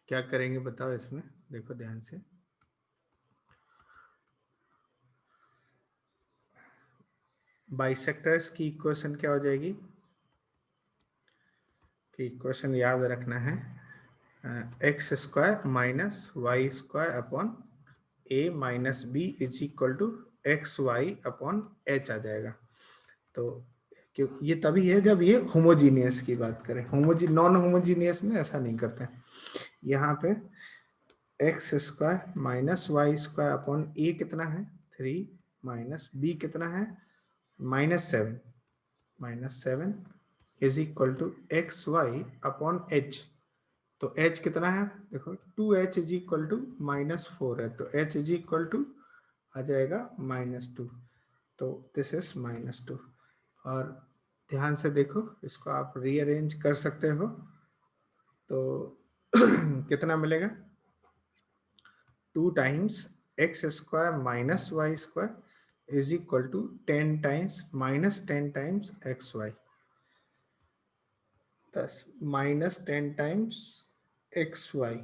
क्या करेंगे बताओ इसमें, देखो ध्यान से। बाइसेक्टर्स की इक्वेशन क्या हो जाएगी? कि इक्वेशन याद रखना है, X square minus Y square upon A minus B is equal to X Y upon H आ जाएगा। तो क्यों ये तभी है जब ये होमोजीनियस की बात करें, नॉन होमोजीनियस में ऐसा नहीं करते हैं। यहाँ पे X square minus Y square upon A कितना है 3 माइनस बी कितना है -7 is equal to X Y upon H. तो h कितना है देखो 2h इज इक्वल टू -4 है, तो h इज इक्वल टू आ जाएगा -2, तो दिस इज -2। और ध्यान से देखो, इसको आप रीअरेंज कर सकते हो तो कितना मिलेगा 2 times x square minus Y square is equal to 10 times -10 times x y, 10 times x y,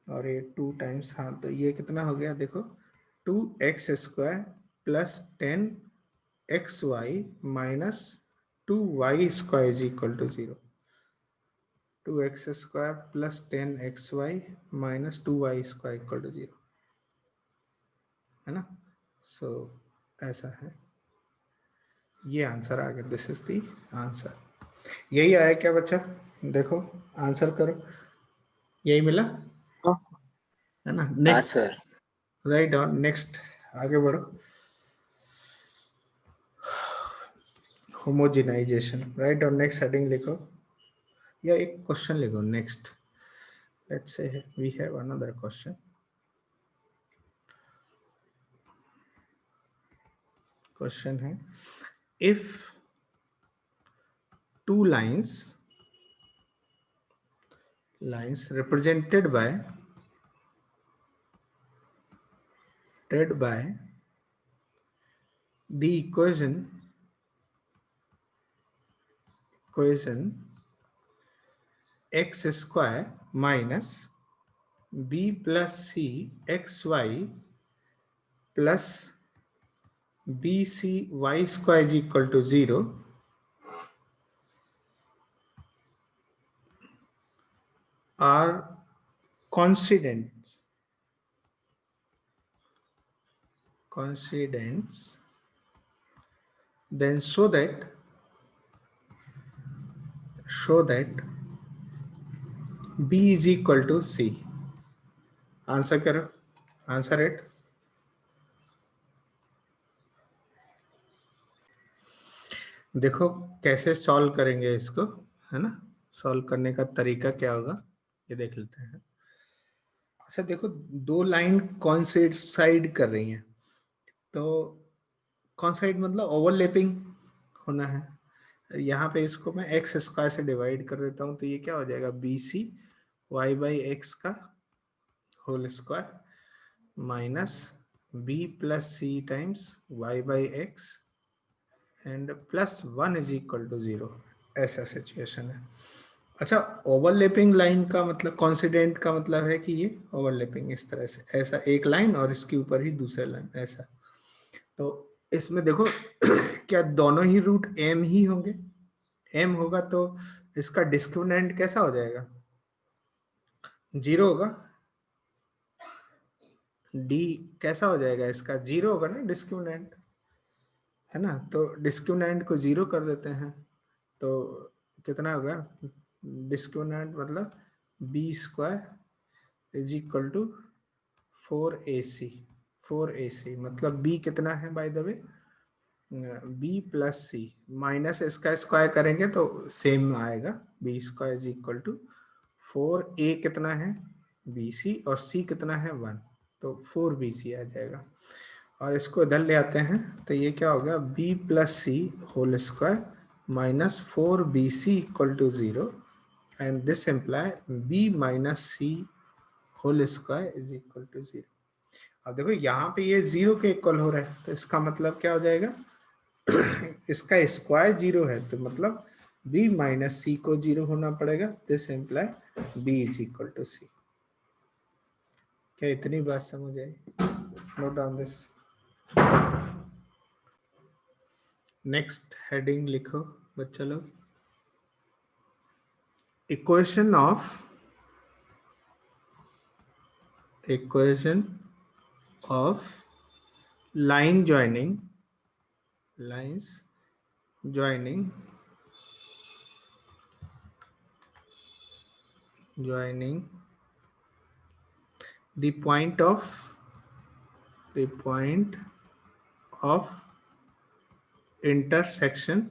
और ये 2 टाइम्स, हाँ तो ये कितना हो गया देखो 2x square plus 10xy minus 2y square is equal to 0। 2x square plus 10xy minus 2y square equal to 0, है ना। सो ऐसा है, ये आंसर आ गया, दिस इज द आंसर। यही आया क्या बच्चा? देखो आंसर करो, यही मिला है ना। नेक्स्ट राइट ऑन, नेक्स्ट आगे बढ़ो। Homogenization, right on next heading लिखो या एक क्वेश्चन लिखो next. Let's say we have another question. Question है, if two lines represented by the equation x square minus b plus c xy plus bc y square is equal to 0, are coincidents, then show that b is equal to c। Answer करो, answer it. देखो कैसे solve करेंगे इसको, है ना। Solve करने का तरीका क्या होगा ये देख लेते हैं। अच्छा देखो, दो लाइन कौन साइड कर रही हैं, तो कौन साइड मतलब ओवरलैपिंग होना है। यहाँ पे इसको मैं एक्स स्क्वायर से डिवाइड कर देता हूँ, तो ये क्या हो जाएगा B C Y by X का whole square minus B plus C times Y by X and plus 1 is equal to 0। ऐसा सिचुएशन है। अच्छा, ओवरलैपिंग लाइन का मतलब, कॉन्सिडेंट का मतलब है कि ये ओवरलैपिंग इस तरह से, ऐसा एक लाइन और इसके ऊपर ही दूसरा लाइन ऐसा। तो इसमें देखो क्या दोनों ही रूट एम ही होंगे? एम होगा तो इसका डिस्क्रिमिनेंट कैसा हो जाएगा? 0 होगा। डी कैसा हो जाएगा इसका? 0 होगा ना डिस्क्रिमिनेंट, है ना। तो डिस्क्रिमिनेंट को 0 कर देते हैं, तो कितना होगा डिस्क्रिमिनेंट मतलब B square is equal to 4ac मतलब बी कितना है by the way B plus C, minus इसका स्क्वायर करेंगे तो सेम आएगा, B square is equal to 4a कितना है bc और c कितना है 1, तो 4bc आ जाएगा। और इसको इधर ले आते हैं तो ये क्या होगा b plus C whole square minus 4bc equal to 0 and this imply b minus C whole square is equal to 0। अब देखो यहाँ पे ये 0 के इक्वल हो रहा है, तो इसका मतलब क्या हो जाएगा इसका स्क्वायर 0 है, तो मतलब b माइनस सी को 0 होना पड़ेगा, this imply b is equal to सी। क्या इतनी बात समझ आई? Note down this. Next heading लिखो बच्चा लोग। Equation of line joining, lines joining the point of intersection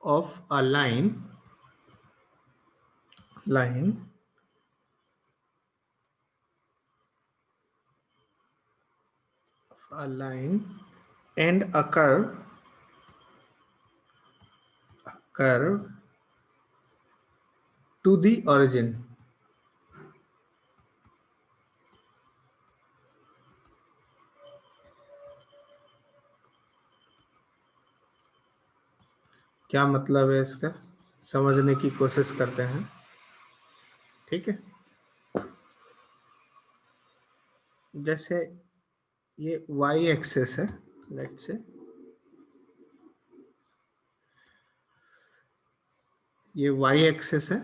of a line and a curve to the origin. क्या मतलब है इसका, समझने की कोशिश करते हैं। ठीक है, जैसे ये y एक्सेस है, लेट्स से ये y एक्सेस है,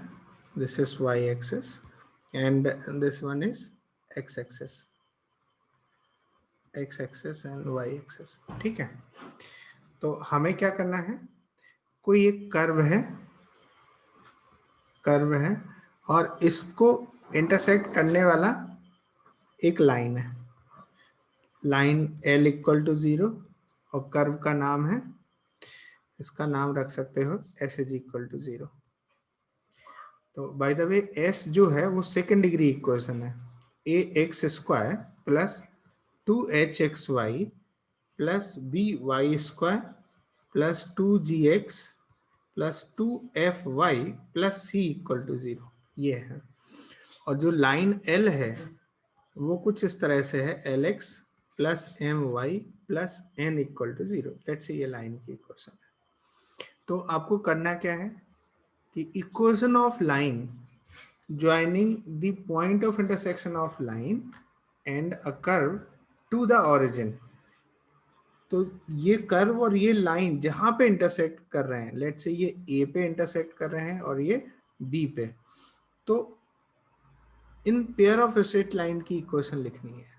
this is y axis and this one is x axis and y axis. ठीक है, तो हमें क्या करना है, कोई एक कर्व है और इसको इंटरसेक्ट करने वाला एक लाइन है, लाइन L इक्वल टू 0 और कर्व का नाम है, इसका नाम रख सकते हो S इज इक्वल टू 0। तो बाय द वे S जो है वो सेकेंड डिग्री इक्वेशन है, ax² plus 2hxy plus by² plus 2gx plus 2fy plus c equal to 0, ये है। और जो लाइन L है वो कुछ इस तरह से है, lx plus my plus n equal to 0। Let's say ये लाइन की इक्वेशन है। तो आपको करना क्या है कि equation of line joining the point of intersection of line and a curve to the origin. तो ये कर्व और ये लाइन जहां पे इंटरसेक्ट कर रहे हैं, लेट्स से ये A पे इंटरसेक्ट कर रहे हैं और ये B पे, तो in pair of straight line की इक्वेशन लिखनी है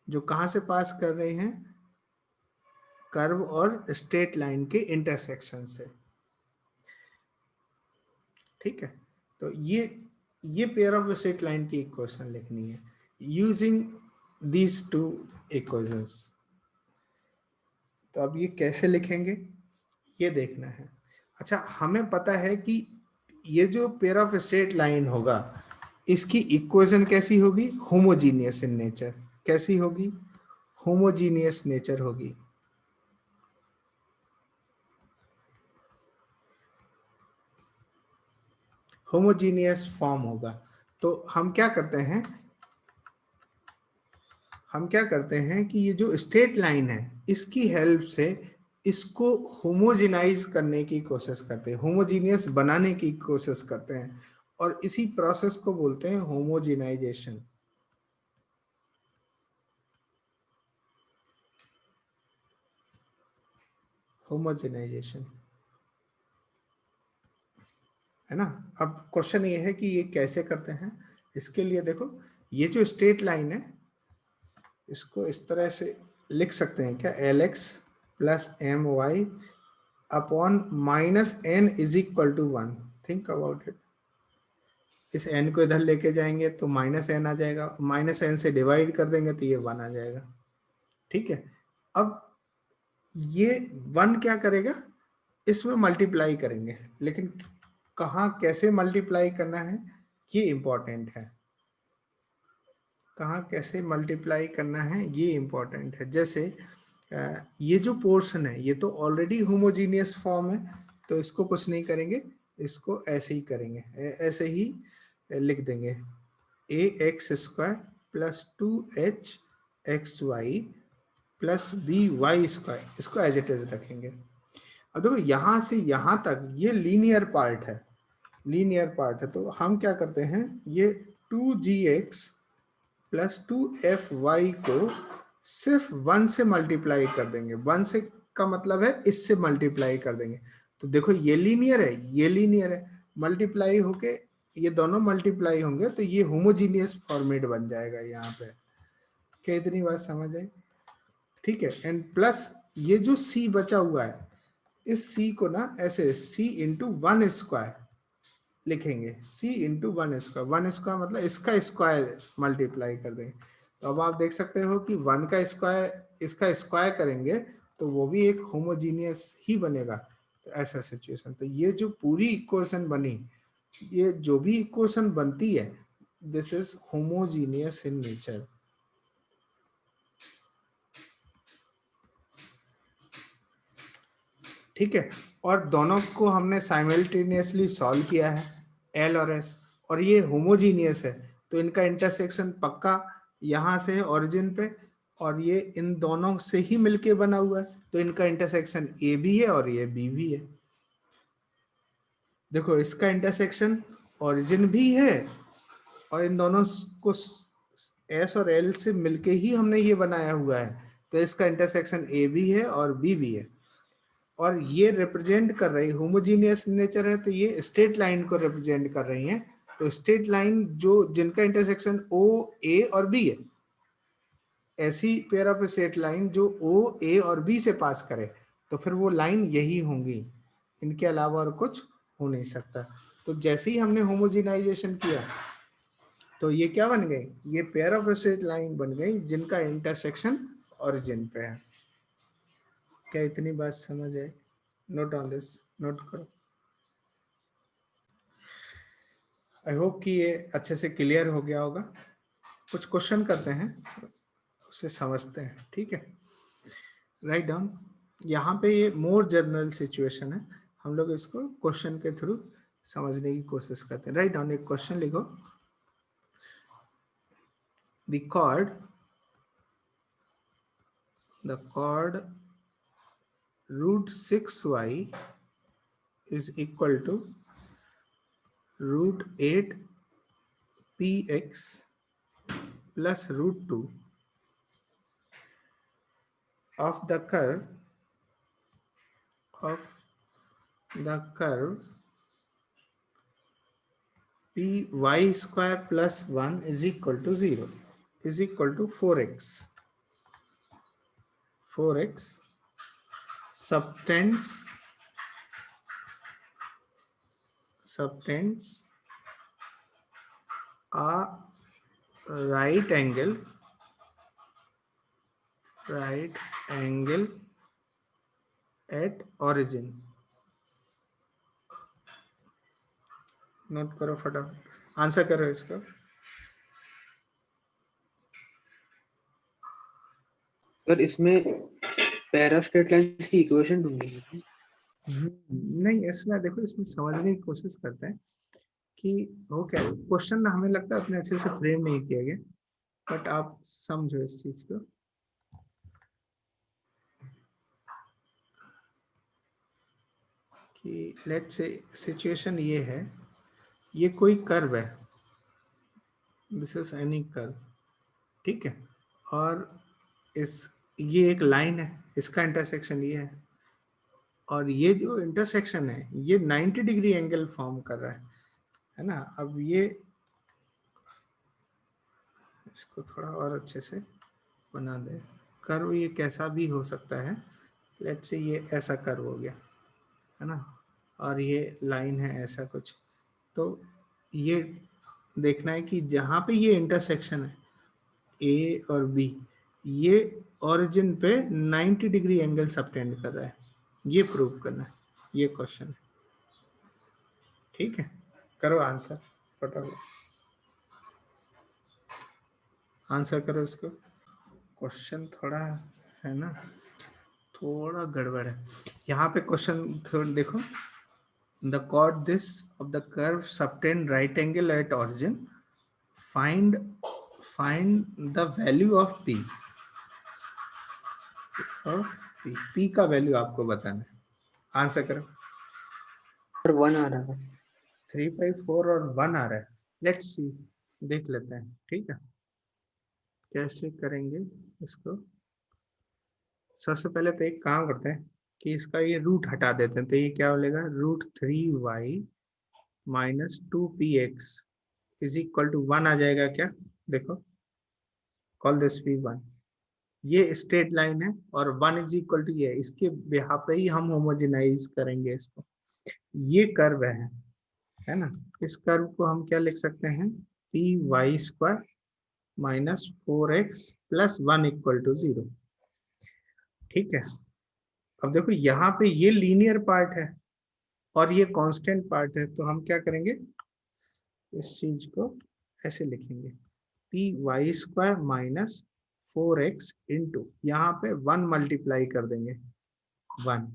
जो कहां से पास कर रहे हैं, कर्व और स्ट्रेट लाइन के इंटरसेक्शन से। ठीक है, तो ये पेयर ऑफ स्ट्रेट लाइन की इक्वेशन लिखनी है यूजिंग दीज टू इक्वेशंस। तो अब ये कैसे लिखेंगे ये देखना है। अच्छा, हमें पता है कि ये जो पेयर ऑफ स्ट्रेट लाइन होगा इसकी इक्वेशन कैसी होगी, होमोजीनियस इन नेचर। कैसी होगी, होमोजीनियस नेचर होगी। होमोजीनियस फॉर्म होगा। तो हम क्या करते हैं कि ये जो स्ट्रेट लाइन है इसकी हेल्प से इसको होमोजेनाइज करने की कोशिश करते हैं, होमोजीनियस बनाने की कोशिश करते हैं, और इसी प्रोसेस को बोलते हैं होमोजेनाइजेशन। होमोजेनाइजेशन है ना। अब क्वेश्चन ये है कि ये कैसे करते हैं। इसके लिए देखो, ये जो स्ट्रेट लाइन है इसको इस तरह से लिख सकते हैं क्या, Lx plus my upon minus n is equal to 1। Think about it. इस n को इधर लेके जाएंगे तो माइनस n आ जाएगा, माइनस n से डिवाइड कर देंगे तो ये 1 आ जाएगा। ठीक है, अब ये 1 क्या करेगा, इसमें मल्टीप्लाई करेंगे, लेकिन कहाँ कैसे मल्टीप्लाई करना है ये इंपॉर्टेंट है। कहाँ कैसे मल्टीप्लाई करना है ये इंपॉर्टेंट है। जैसे ये जो पोर्शन है ये तो ऑलरेडी होमोजीनियस फॉर्म है, तो इसको कुछ नहीं करेंगे, इसको ऐसे ही करेंगे, ऐसे ही लिख देंगे ax² plus 2hxy plus by², इसको एज इट इज रखेंगे। अब देखो यहां से यहां तक ये लीनियर पार्ट है, लीनियर पार्ट है, तो हम क्या करते हैं, ये 2gx प्लस 2fy को सिर्फ 1 से मल्टीप्लाई कर देंगे। 1 से का मतलब है इससे मल्टीप्लाई कर देंगे। तो देखो ये लीनियर है, ये लीनियर है, मल्टीप्लाई होके ये दोनों मल्टीप्लाई होंगे तो ये होमोजीनियस फॉर्मेट बन जाएगा यहाँ पे। क्या इतनी बात समझ आई? ठीक है। एंड प्लस ये जो c बचा हुआ है, इस c को ना ऐसे c इंटू 1 स्क्वायर लिखेंगे, c इंटू 1 स्क्वायर। 1 स्क्वायर मतलब इसका स्क्वायर मल्टीप्लाई कर देंगे। तो अब आप देख सकते हो कि 1 का स्क्वायर इसका स्क्वायर करेंगे तो वो भी एक होमोजीनियस ही बनेगा। तो ऐसा सिचुएशन, तो ये जो पूरी इक्वेशन बनी, ये जो भी इक्वेशन बनती है, this is homogeneous in nature. ठीक है। और दोनों को हमने साइमल्टेनियसली सॉल्व किया है, एल और एस, और ये होमोजीनियस है तो इनका इंटरसेक्शन पक्का यहाँ से है ओरिजिन पे, और ये इन दोनों से ही मिलके बना हुआ है तो इनका इंटरसेक्शन ए भी है और ये बी भी है। देखो इसका इंटरसेक्शन ओरिजिन भी है और इन दोनों को एस और एल से मिलके ही हमने ये बनाया हुआ है, तो इसका इंटरसेक्शन ए भी है और बी भी है। और ये रिप्रेजेंट कर रही होमोजीनियस नेचर है तो ये स्ट्रेट लाइन को रिप्रेजेंट कर रही हैं। तो स्ट्रेट लाइन जो जिनका इंटरसेक्शन ओ ए और बी है, ऐसी पेयर ऑफ स्ट्रेट लाइन जो ओ ए और बी से पास करे तो फिर वो लाइन यही होंगी, इनके अलावा और कुछ हो नहीं सकता। तो जैसे ही हमने होमोजिनाइजेशन किया तो ये क्या बन गई, ये पेयर ऑफ स्ट्रेट लाइन बन गई जिनका इंटरसेक्शन ओरिजिन पे है। क्या इतनी बात समझ आई? नोट ऑन दिस, नोट करो। आई होप कि ये अच्छे से क्लियर हो गया होगा। कुछ क्वेश्चन करते हैं, उसे समझते हैं। ठीक है, राइट डाउन। यहाँ पे ये मोर जनरल सिचुएशन है, हम लोग इसको क्वेश्चन के थ्रू समझने की कोशिश करते हैं। राइट डाउन, एक क्वेश्चन लिखो। The chord root 6y is equal to root 8 px plus root 2 of the curve py square plus 1 is equal to 0 is equal to 4x subtends a right angle at origin। Note करो फटाफट, answer करो इसको। Sir इसमें pair of straight lines की equation ढूंढनी है। नहीं, इसमें देखो, इसमें समझने की कोशिश करते हैं कि वो क्या है। क्वेश्चन हमें लगता है उतने अच्छे से फ्रेम नहीं किया गया, बट आप समझो इस चीज को। कि लेट्स से सिचुएशन ये है, ये कोई कर्व है, दिस इज एनी कर्व, ठीक है, और ये एक लाइन है, इसका इंटरसेक्शन ये है, और ये जो इंटरसेक्शन है ये 90 डिग्री एंगल फॉर्म कर रहा है ना। अब ये इसको थोड़ा और अच्छे से बना दे। कर्व ये कैसा भी हो सकता है, लेट्स से ये ऐसा कर्व हो गया है ना, और ये लाइन है ऐसा कुछ। तो ये देखना है कि जहाँ पे ये इंटरसेक्शन है ए और बी, ये ओरिजिन पे 90 डिग्री एंगल सबटेंड कर रहा है, ये प्रूव करना है, ये क्वेश्चन है। ठीक है, करो आंसर फटाफट, आंसर करो इसको। क्वेश्चन थोड़ा है ना, थोड़ा गड़बड़ है यहाँ पे। क्वेश्चन थोड़ा देखो, the chord this of the curve subtend right angle at origin, find the value of p, और p का वैल्यू आपको बताना है। आंसर करो। 1 आ रहा है। 3 बाई 4 और 1 आ रहा है। लेट्स सी, देख लेते हैं, ठीक है कैसे करेंगे इसको। सबसे पहले तो एक काम करते हैं कि इसका ये रूट हटा देते हैं, तो ये क्या बोलेगा, √3y minus 2px is equal to 1 आ जाएगा क्या, देखो कॉल दिस भी 1। ये स्ट्रेट लाइन है और 1 इज इक्वल टू ये, इसके यहाँ पे ही हम होमोजेनाइज करेंगे इसको। ये कर्व है ना, इस कर्व को हम क्या लिख सकते हैं, py² minus 4x plus 1 equal to 0। ठीक है, अब देखो यहाँ पे ये लीनियर पार्ट है और ये कांस्टेंट पार्ट है, तो हम क्या करेंगे, इस चीज को ऐसे लिखेंगे, py² माइनस 4x इंटू यहाँ पे 1 मल्टीप्लाई कर देंगे 1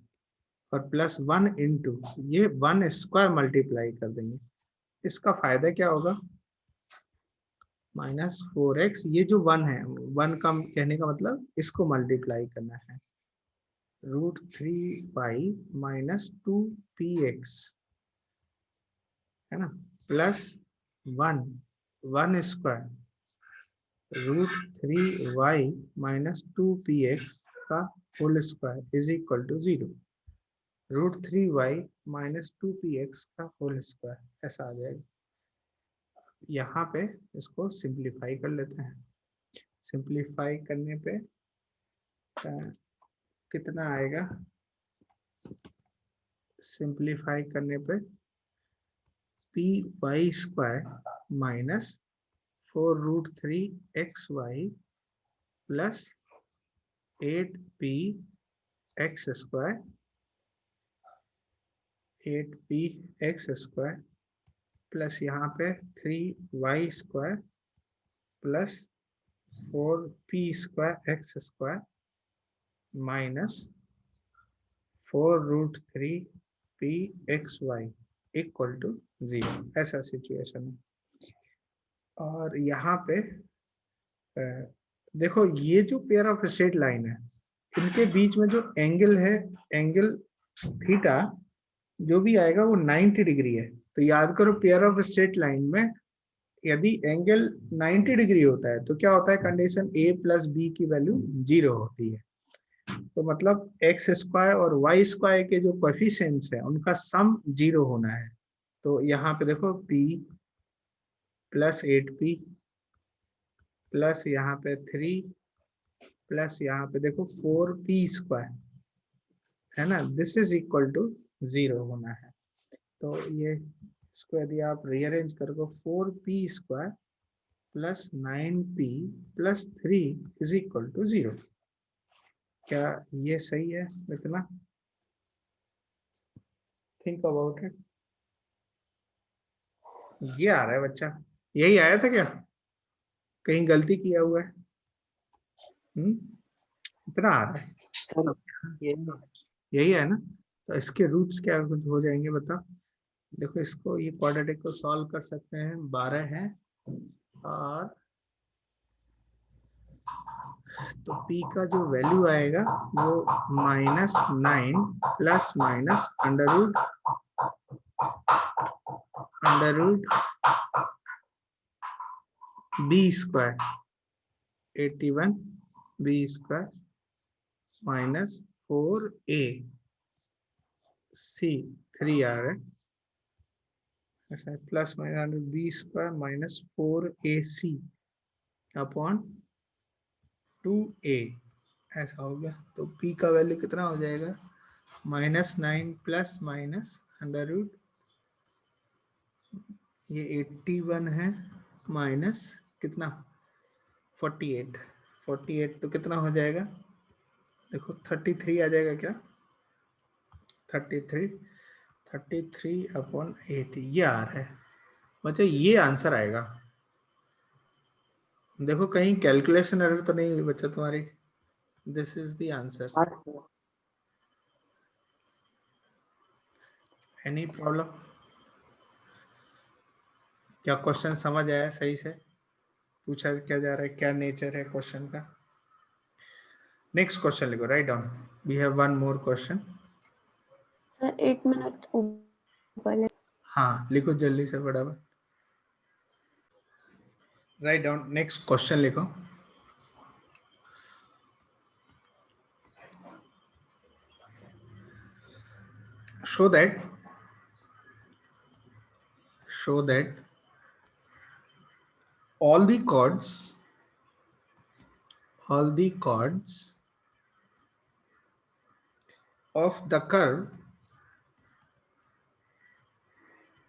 और प्लस 1 इंटू ये 1 स्क्वायर मल्टीप्लाई कर देंगे। इसका फायदा क्या होगा, माइनस 4x, ये जो 1 है, 1 का कहने का मतलब इसको मल्टीप्लाई करना है, √3y माइनस 2px है ना, plus 1 square √3y minus 2px का whole square is equal to 0। √3y minus 2px का होल स्क्वायर ऐसा आ जाएगा। यहाँ पे इसको सिंप्लीफाई कर लेते हैं। सिंप्लीफाई करने पे कितना आएगा, सिंप्लीफाई करने पे py² minus 4√3xy plus 8px² plus यहाँ पे 3y² plus 4p² minus 4√3pxy equal to 0, ऐसा सिचुएशन है। और यहाँ पे देखो ये जो पेयर ऑफ स्ट्रेट लाइन है, इनके बीच में जो एंगल है, एंगल थीटा जो भी आएगा वो 90 डिग्री है। तो याद करो पेयर ऑफ स्ट्रेट लाइन में यदि एंगल 90 डिग्री होता है तो क्या होता है, कंडीशन a प्लस b की वैल्यू 0 होती है। तो मतलब x² और y² के जो कोएफिशिएंट्स है उनका सम 0 होना है। तो यहाँ पे देखो p प्लस 8p प्लस यहाँ पे 3 प्लस यहाँ पे देखो 4p² है ना, दिस इज इक्वल टू 0 होना है। तो ये इसको यदि आप रीअरेंज करोगे 4p² plus 9p plus 3 is equal to 0। क्या ये सही है इतना, थिंक अबाउट इट। ये आ रहा है बच्चा, यही आया था क्या, कहीं गलती किया हुआ है, इतना आ रहा है, सर यही है ना। तो इसके रूट्स क्या कुछ हो जाएंगे बता, देखो इसको ये क्वाड्रेटिक को सॉल्व कर सकते हैं, 12 है और तो p का जो वैल्यू आएगा वो -9 plus minus under root b² 81 b² minus 4a c 3 आ रहा है ऐसा, plus minus b² minus 4ac upon 2a ऐसा हो गया। तो p का वैल्यू कितना हो जाएगा, -9 प्लस माइनस अंडर रूट, ये 81 है माइनस कितना 48 तो कितना हो जाएगा, देखो 33 आ जाएगा क्या, 33 अपॉन 8 ये आ रहा है बच्चा, ये आंसर आएगा। देखो कहीं कैलकुलेशन एरर तो नहीं हुई बच्चा तुम्हारी, this is the answer. Any problem, क्या क्वेश्चन समझ आया, सही से पूछा क्या जा रहा है, क्या नेचर है क्वेश्चन का। नेक्स्ट क्वेश्चन लिखो, write down, we have one more question. Sir 1 minute ऊपर। हाँ लिखो जल्दी से फटाफट। राइट डाउन, नेक्स्ट क्वेश्चन लिखो। show that all the chords of the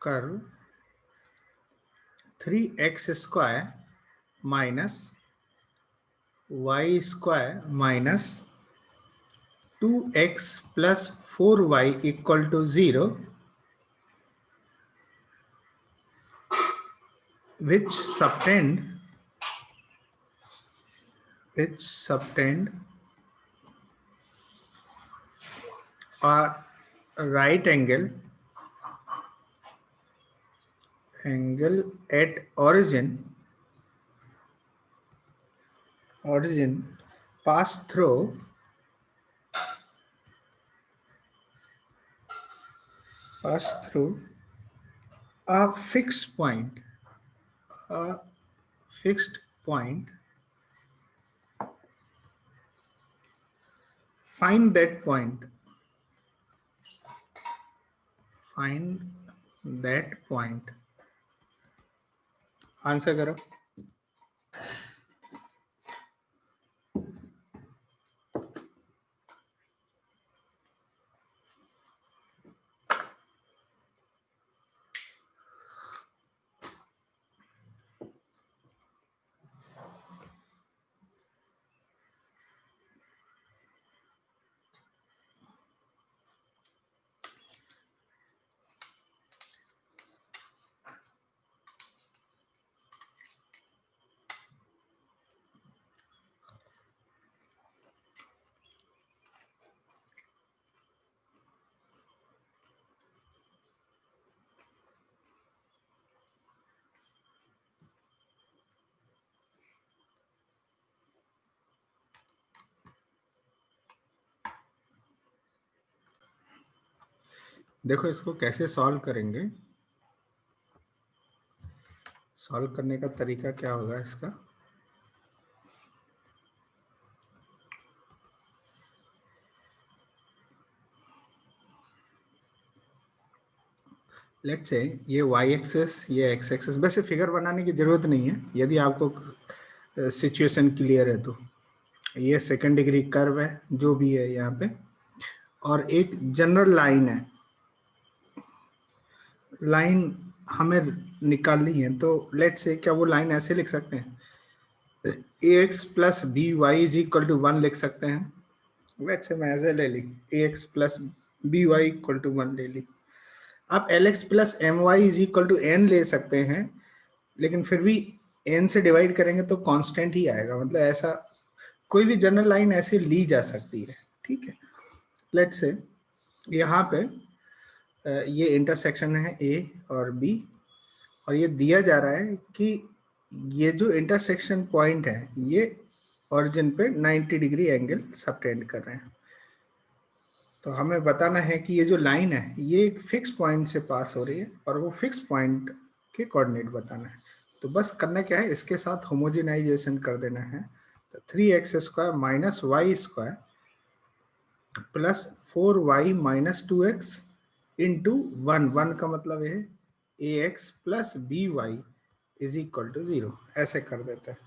curve 3x square minus y square minus 2x plus 4y equal to 0, which subtend a right angle at origin pass through a fixed point. Find that point. Answer करो। देखो इसको कैसे solve करेंगे। Solve करने का तरीका क्या होगा इसका। लेट्स से ये y एक्सेस, ये x एक्सेस, वैसे फिगर बनाने की जरूरत नहीं है यदि आपको सिचुएशन क्लियर है तो। ये सेकंड डिग्री कर्व है जो भी है यहाँ पे, और एक जनरल लाइन है। लाइन हमें निकालनी है तो लेट्स से क्या वो लाइन ऐसे लिख सकते हैं, ax plus b y is equal to 1 लिख सकते हैं। लेट्स से मैं ऐसे ले ली, ax plus b y equal to 1 ले ली। आप lx plus m y is equal to n ले सकते हैं, लेकिन फिर भी n से डिवाइड करेंगे तो कांस्टेंट ही आएगा। मतलब ऐसा कोई भी जनरल लाइन ऐसे ली जा सकती है, ठीक है। लेट्स से यहाँ पे ये इंटरसेक्शन है a और b, और ये दिया जा रहा है कि ये जो इंटरसेक्शन पॉइंट है ये ओरिजिन पे 90 डिग्री एंगल सबटेंड कर रहे हैं। तो हमें बताना है कि ये जो लाइन है ये एक फिक्स पॉइंट से पास हो रही है और वो फिक्स पॉइंट के कोऑर्डिनेट बताना है। तो बस करना क्या है, इसके साथ होमोजेनाइजेशन कर देना है। तो 3x square minus Y square plus 4y minus 2x into 1 का मतलब है ax plus b y is equal to 0, ऐसे कर देते हैं।